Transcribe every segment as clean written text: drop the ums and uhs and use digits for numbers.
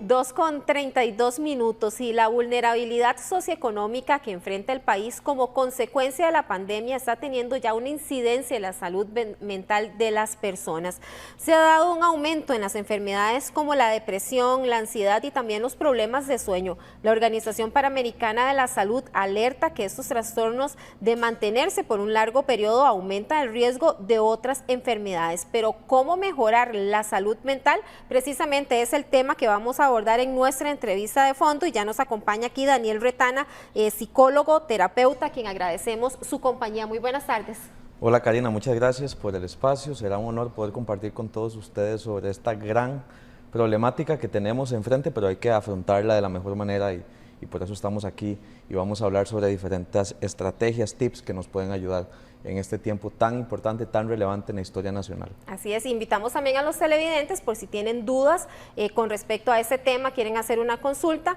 2:32 y la vulnerabilidad socioeconómica que enfrenta el país como consecuencia de la pandemia está teniendo ya una incidencia en la salud mental de las personas. Se ha dado un aumento en las enfermedades como la depresión, la ansiedad y también los problemas de sueño. La Organización Panamericana de la Salud alerta que estos trastornos, de mantenerse por un largo periodo, aumentan el riesgo de otras enfermedades. Pero ¿cómo mejorar la salud mental? Precisamente es el tema que vamos a abordar en nuestra entrevista de fondo, y ya nos acompaña aquí Daniel Retana, psicólogo, terapeuta, a quien agradecemos su compañía. Muy buenas tardes. Hola Karina, muchas gracias por el espacio. Será un honor poder compartir con todos ustedes sobre esta gran problemática que tenemos enfrente, pero hay que afrontarla de la mejor manera y por eso estamos aquí y vamos a hablar sobre diferentes estrategias, tips que nos pueden ayudar en este tiempo tan importante, tan relevante en la historia nacional. Así es, invitamos también a los televidentes por si tienen dudas con respecto a ese tema, quieren hacer una consulta,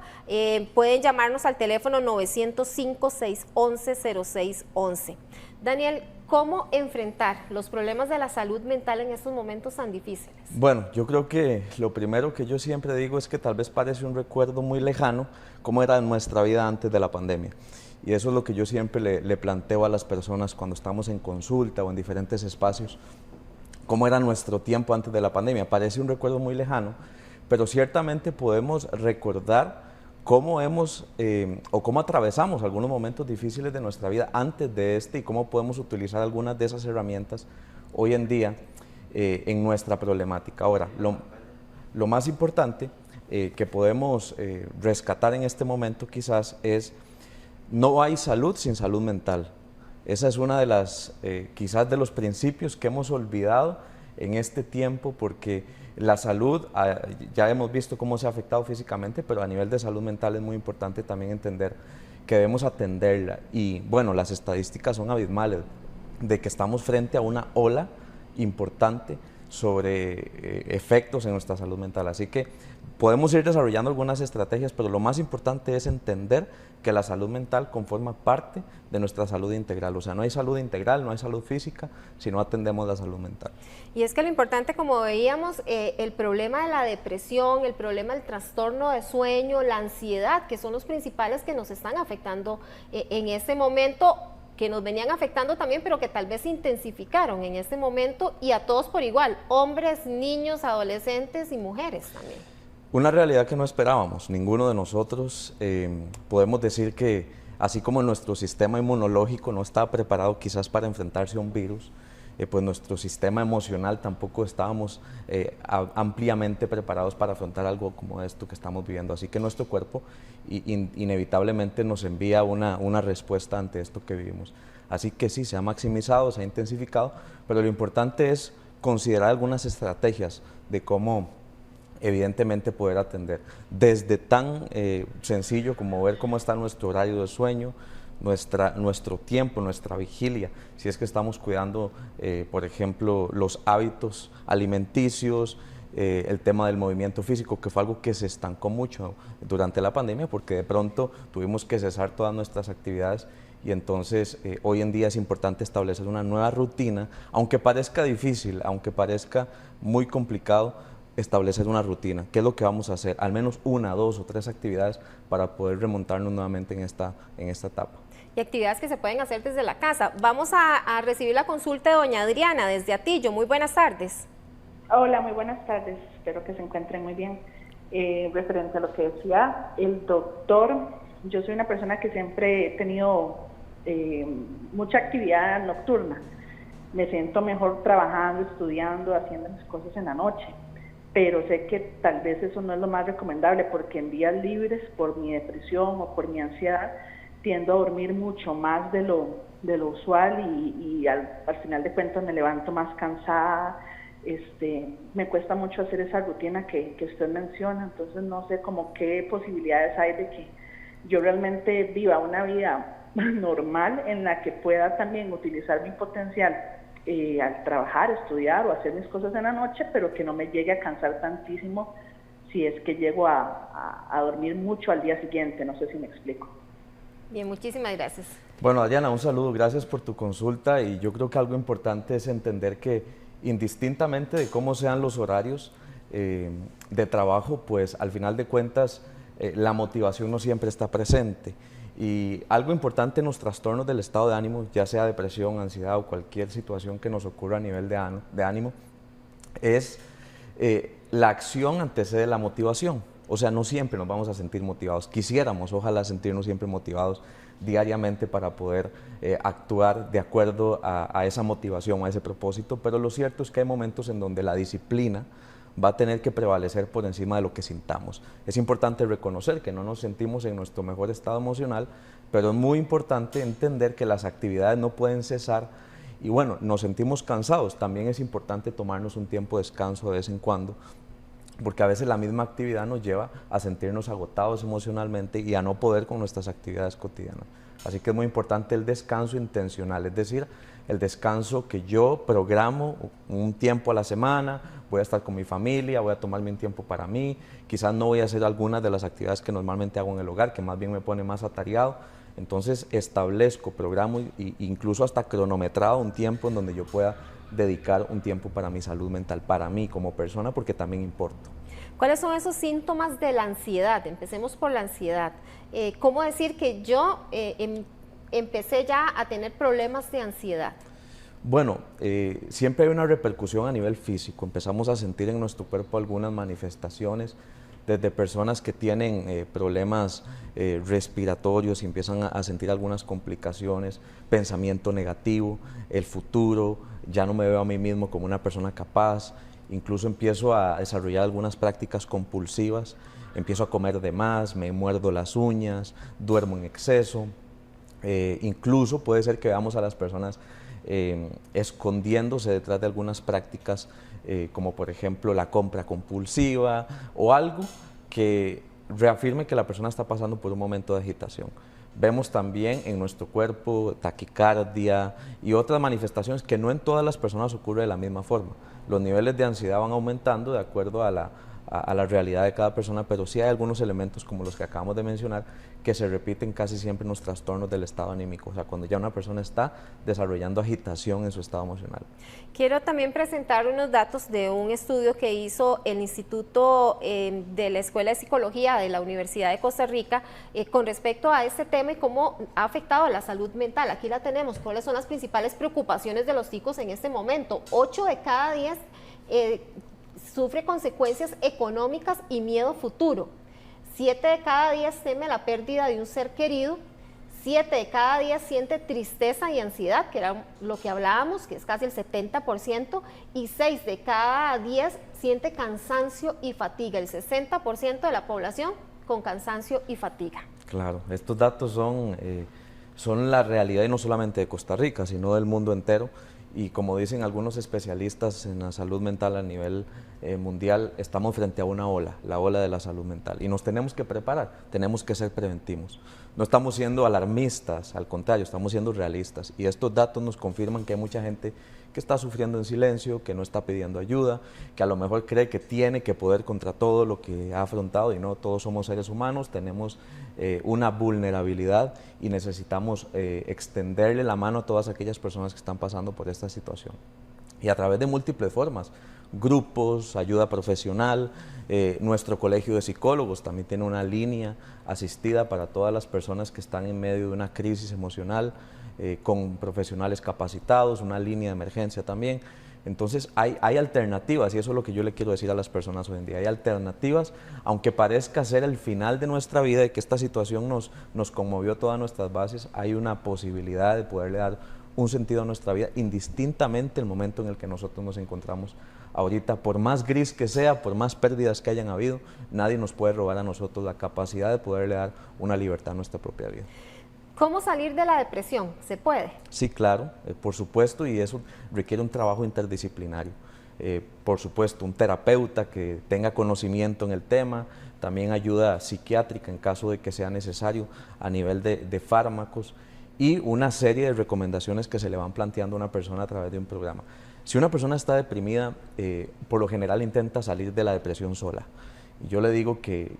pueden llamarnos al teléfono 905-611-0611. Daniel, ¿cómo enfrentar los problemas de la salud mental en estos momentos tan difíciles? Bueno, yo creo que lo primero que yo siempre digo es que tal vez parece un recuerdo muy lejano cómo era nuestra vida antes de la pandemia. Y eso es lo que yo siempre le planteo a las personas cuando estamos en consulta o en diferentes espacios, cómo era nuestro tiempo antes de la pandemia. Parece un recuerdo muy lejano, pero ciertamente podemos recordar cómo o cómo atravesamos algunos momentos difíciles de nuestra vida antes de y cómo podemos utilizar algunas de esas herramientas hoy en día en nuestra problemática. Ahora, lo más importante que podemos rescatar en este momento quizás es: no hay salud sin salud mental. Esa es una de las, quizás de los principios que hemos olvidado en este tiempo, porque la salud, ya hemos visto cómo se ha afectado físicamente, pero a nivel de salud mental es muy importante también entender que debemos atenderla. Y bueno, las estadísticas son abismales de que estamos frente a una ola importante sobre efectos en nuestra salud mental. Así que podemos ir desarrollando algunas estrategias, pero lo más importante es entender que la salud mental conforma parte de nuestra salud integral. O sea, no hay salud integral, no hay salud física, si no atendemos la salud mental. Y es que lo importante, como veíamos, el problema de la depresión, el problema del trastorno de sueño, la ansiedad, que son los principales que nos están afectando en este momento, que nos venían afectando también, pero que tal vez se intensificaron en este momento, y a todos por igual, hombres, niños, adolescentes y mujeres también. Una realidad que no esperábamos, ninguno de nosotros. Podemos decir que así como nuestro sistema inmunológico no estaba preparado quizás para enfrentarse a un virus, pues nuestro sistema emocional tampoco estábamos ampliamente preparados para afrontar algo como esto que estamos viviendo. Así que nuestro cuerpo inevitablemente nos envía una respuesta ante esto que vivimos. Así que sí, se ha maximizado, se ha intensificado, pero lo importante es considerar algunas estrategias de cómo evidentemente poder atender, desde tan sencillo como ver cómo está nuestro horario de sueño, nuestro tiempo, nuestra vigilia, si es que estamos cuidando, por ejemplo, los hábitos alimenticios, el tema del movimiento físico, que fue algo que se estancó mucho durante la pandemia, porque de pronto tuvimos que cesar todas nuestras actividades. Y entonces hoy en día es importante establecer una nueva rutina, aunque parezca difícil, aunque parezca muy complicado, establecer una rutina. ¿Qué es lo que vamos a hacer? Al menos 1, 2 o 3 actividades para poder remontarnos nuevamente en esta etapa. Y actividades que se pueden hacer desde la casa. Vamos a recibir la consulta de doña Adriana desde Atillo. Muy buenas tardes. Hola, muy buenas tardes. Espero que se encuentren muy bien. Referente a lo que decía el doctor, yo soy una persona que siempre he tenido mucha actividad nocturna. Me siento mejor trabajando, estudiando, haciendo mis cosas en la noche. Pero sé que tal vez eso no es lo más recomendable, porque en días libres, por mi depresión o por mi ansiedad, tiendo a dormir mucho más de lo usual y al final de cuentas me levanto más cansada. Me cuesta mucho hacer esa rutina que usted menciona, entonces no sé como qué posibilidades hay de que yo realmente viva una vida normal en la que pueda también utilizar mi potencial al trabajar, estudiar o hacer mis cosas en la noche, pero que no me llegue a cansar tantísimo si es que llego a dormir mucho al día siguiente. No sé si me explico. Bien, muchísimas gracias. Bueno, Adriana, un saludo, gracias por tu consulta, y yo creo que algo importante es entender que indistintamente de cómo sean los horarios, de trabajo, pues al final de cuentas la motivación no siempre está presente. Y algo importante en los trastornos del estado de ánimo, ya sea depresión, ansiedad o cualquier situación que nos ocurra a nivel de ánimo, es la acción antecede la motivación. O sea, no siempre nos vamos a sentir motivados. Quisiéramos, ojalá, sentirnos siempre motivados diariamente para poder actuar de acuerdo a esa motivación, a ese propósito, pero lo cierto es que hay momentos en donde la disciplina va a tener que prevalecer por encima de lo que sintamos. Es importante reconocer que no nos sentimos en nuestro mejor estado emocional, pero es muy importante entender que las actividades no pueden cesar y bueno, nos sentimos cansados. También es importante tomarnos un tiempo de descanso de vez en cuando, porque a veces la misma actividad nos lleva a sentirnos agotados emocionalmente y a no poder con nuestras actividades cotidianas. Así que es muy importante el descanso intencional, es decir, el descanso que yo programo un tiempo a la semana, voy a estar con mi familia, voy a tomarme un tiempo para mí, quizás no voy a hacer algunas de las actividades que normalmente hago en el hogar, que más bien me pone más atareado. Entonces establezco, programo e incluso hasta cronometrado un tiempo en donde yo pueda dedicar un tiempo para mi salud mental, para mí como persona, porque también importo. ¿Cuáles son esos síntomas de la ansiedad? Empecemos por la ansiedad. ¿Cómo decir que yo empecé ya a tener problemas de ansiedad? Bueno, siempre hay una repercusión a nivel físico. Empezamos a sentir en nuestro cuerpo algunas manifestaciones, desde personas que tienen problemas respiratorios y empiezan a sentir algunas complicaciones, pensamiento negativo, el futuro, ya no me veo a mí mismo como una persona capaz, incluso empiezo a desarrollar algunas prácticas compulsivas, empiezo a comer de más, me muerdo las uñas, duermo en exceso, incluso puede ser que veamos a las personas escondiéndose detrás de algunas prácticas como por ejemplo la compra compulsiva o algo que reafirme que la persona está pasando por un momento de agitación. Vemos también en nuestro cuerpo taquicardia y otras manifestaciones que no en todas las personas ocurre de la misma forma. Los niveles de ansiedad van aumentando de acuerdo a la realidad de cada persona, pero sí hay algunos elementos como los que acabamos de mencionar que se repiten casi siempre en los trastornos del estado anímico, o sea, cuando ya una persona está desarrollando agitación en su estado emocional. Quiero también presentar unos datos de un estudio que hizo el Instituto de la Escuela de Psicología de la Universidad de Costa Rica con respecto a este tema y cómo ha afectado a la salud mental. Aquí la tenemos, cuáles son las principales preocupaciones de los ticos en este momento. 8 de cada 10 sufre consecuencias económicas y miedo futuro. 7 de cada 10 teme la pérdida de un ser querido. 7 de cada 10 siente tristeza y ansiedad, que era lo que hablábamos, que es casi el 70%, y 6 de cada 10 siente cansancio y fatiga, el 60% de la población con cansancio y fatiga. Claro, estos datos son la realidad y no solamente de Costa Rica, sino del mundo entero. Y como dicen algunos especialistas en la salud mental a nivel mundial, estamos frente a una ola, la ola de la salud mental. Y nos tenemos que preparar, tenemos que ser preventivos. No estamos siendo alarmistas, al contrario, estamos siendo realistas. Y estos datos nos confirman que hay mucha gente que está sufriendo en silencio, que no está pidiendo ayuda, que a lo mejor cree que tiene que poder contra todo lo que ha afrontado y no, todos somos seres humanos, tenemos una vulnerabilidad y necesitamos extenderle la mano a todas aquellas personas que están pasando por esta situación. Y a través de múltiples formas, grupos, ayuda profesional, nuestro colegio de psicólogos también tiene una línea asistida para todas las personas que están en medio de una crisis emocional, con profesionales capacitados, una línea de emergencia también. Entonces hay alternativas y eso es lo que yo le quiero decir a las personas hoy en día. Hay alternativas, aunque parezca ser el final de nuestra vida y que esta situación nos conmovió todas nuestras bases, hay una posibilidad de poderle dar un sentido a nuestra vida indistintamente el momento en el que nosotros nos encontramos ahorita. Por más gris que sea, por más pérdidas que hayan habido, nadie nos puede robar a nosotros la capacidad de poderle dar una libertad a nuestra propia vida. ¿Cómo salir de la depresión? ¿Se puede? Sí, claro, por supuesto, y eso requiere un trabajo interdisciplinario. Por supuesto, un terapeuta que tenga conocimiento en el tema, también ayuda psiquiátrica en caso de que sea necesario a nivel de fármacos y una serie de recomendaciones que se le van planteando a una persona a través de un programa. Si una persona está deprimida, por lo general intenta salir de la depresión sola. Yo le digo que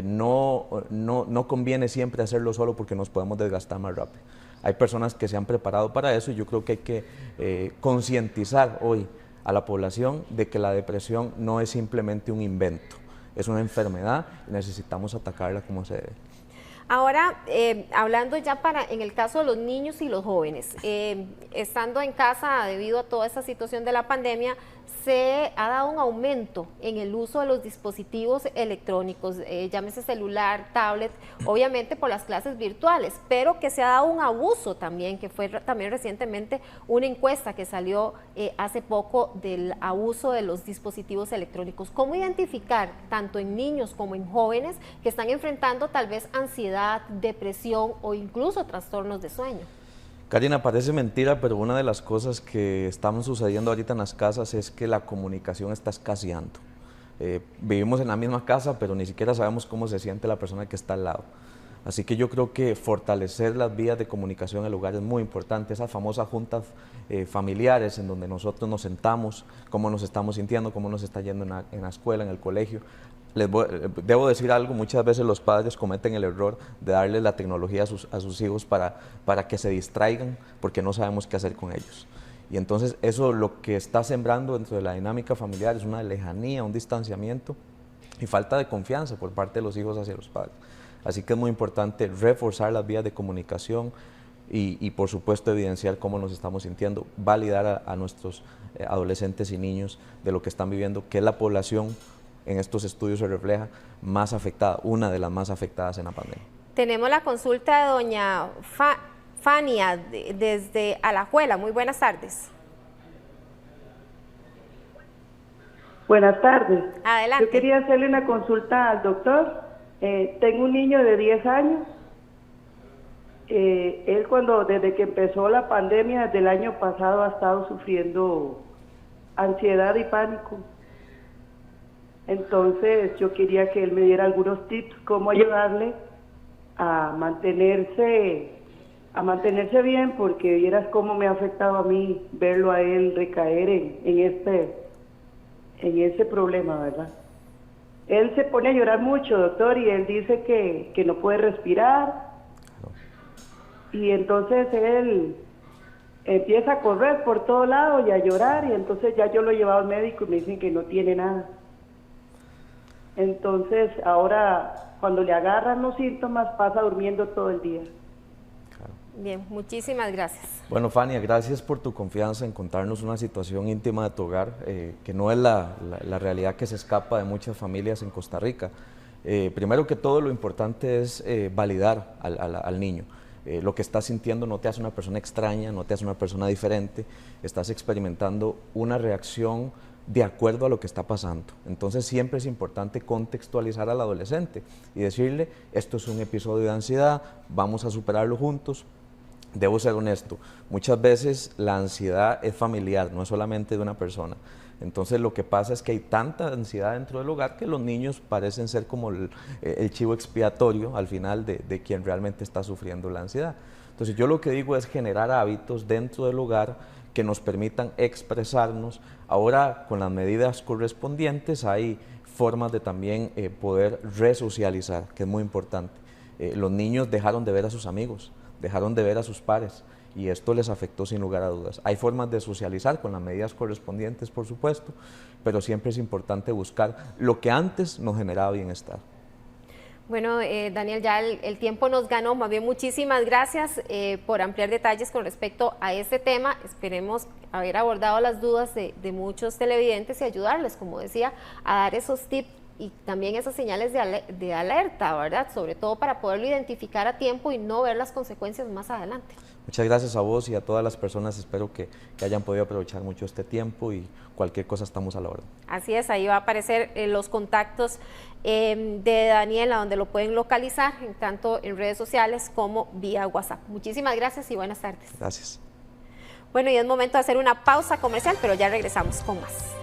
no conviene siempre hacerlo solo porque nos podemos desgastar más rápido. Hay personas que se han preparado para eso y yo creo que hay que concientizar hoy a la población de que la depresión no es simplemente un invento, es una enfermedad y necesitamos atacarla como se debe. Ahora, hablando ya en el caso de los niños y los jóvenes, estando en casa debido a toda esta situación de la pandemia, se ha dado un aumento en el uso de los dispositivos electrónicos, llámese celular, tablet, obviamente por las clases virtuales, pero que se ha dado un abuso también, que fue también recientemente una encuesta que salió hace poco del abuso de los dispositivos electrónicos. ¿Cómo identificar tanto en niños como en jóvenes que están enfrentando tal vez ansiedad, depresión o incluso trastornos de sueño? Karina, parece mentira, pero una de las cosas que estamos sucediendo ahorita en las casas es que la comunicación está escaseando. Vivimos en la misma casa, pero ni siquiera sabemos cómo se siente la persona que está al lado. Así que yo creo que fortalecer las vías de comunicación en el hogar es muy importante. Esas famosas juntas familiares en donde nosotros nos sentamos, cómo nos estamos sintiendo, cómo nos está yendo en la escuela, en el colegio. Debo decir algo, muchas veces los padres cometen el error de darle la tecnología a sus hijos para que se distraigan porque no sabemos qué hacer con ellos. Y entonces eso lo que está sembrando dentro de la dinámica familiar es una lejanía, un distanciamiento y falta de confianza por parte de los hijos hacia los padres. Así que es muy importante reforzar las vías de comunicación y por supuesto evidenciar cómo nos estamos sintiendo, validar a nuestros adolescentes y niños de lo que están viviendo, que es la población. En estos estudios se refleja más afectada, una de las más afectadas en la pandemia. Tenemos la consulta de doña Fania desde Alajuela. Muy buenas tardes. Buenas tardes. Adelante. Yo quería hacerle una consulta al doctor. Tengo un niño de 10 años. Él desde que empezó la pandemia, desde el año pasado, ha estado sufriendo ansiedad y pánico. Entonces yo quería que él me diera algunos tips cómo ayudarle a mantenerse bien, porque vieras cómo me ha afectado a mí verlo a él recaer en ese problema, ¿verdad? Él se pone a llorar mucho, doctor, y él dice que no puede respirar, y entonces él empieza a correr por todo lado y a llorar, y entonces ya yo lo he llevado al médico y me dicen que no tiene nada. Entonces, ahora, cuando le agarran los síntomas, pasa durmiendo todo el día. Claro. Bien, muchísimas gracias. Bueno, Fania, gracias por tu confianza en contarnos una situación íntima de tu hogar, que no es la realidad que se escapa de muchas familias en Costa Rica. Primero que todo, lo importante es validar al niño. Lo que estás sintiendo no te hace una persona extraña, no te hace una persona diferente, estás experimentando una reacción de acuerdo a lo que está pasando. Entonces siempre es importante contextualizar al adolescente y decirle, esto es un episodio de ansiedad, vamos a superarlo juntos. Debo ser honesto, muchas veces la ansiedad es familiar, no es solamente de una persona. Entonces lo que pasa es que hay tanta ansiedad dentro del hogar que los niños parecen ser como el chivo expiatorio al final de quien realmente está sufriendo la ansiedad. Entonces yo lo que digo es generar hábitos dentro del hogar que nos permitan expresarnos. Ahora con las medidas correspondientes hay formas de también poder resocializar, que es muy importante. Los niños dejaron de ver a sus amigos, dejaron de ver a sus pares y esto les afectó sin lugar a dudas. Hay formas de socializar con las medidas correspondientes, por supuesto, pero siempre es importante buscar lo que antes nos generaba bienestar. Bueno, Daniel, ya el tiempo nos ganó. Más bien, muchísimas gracias por ampliar detalles con respecto a este tema. Esperemos haber abordado las dudas de muchos televidentes y ayudarles, como decía, a dar esos tips y también esas señales de alerta, ¿verdad? Sobre todo para poderlo identificar a tiempo y no ver las consecuencias más adelante. Muchas gracias a vos y a todas las personas. Espero que hayan podido aprovechar mucho este tiempo y cualquier cosa estamos a la orden. Así es, ahí va a aparecer los contactos de Daniel, a donde lo pueden localizar, tanto en redes sociales como vía WhatsApp. Muchísimas gracias y buenas tardes. Gracias. Bueno, y es momento de hacer una pausa comercial, pero ya regresamos con más.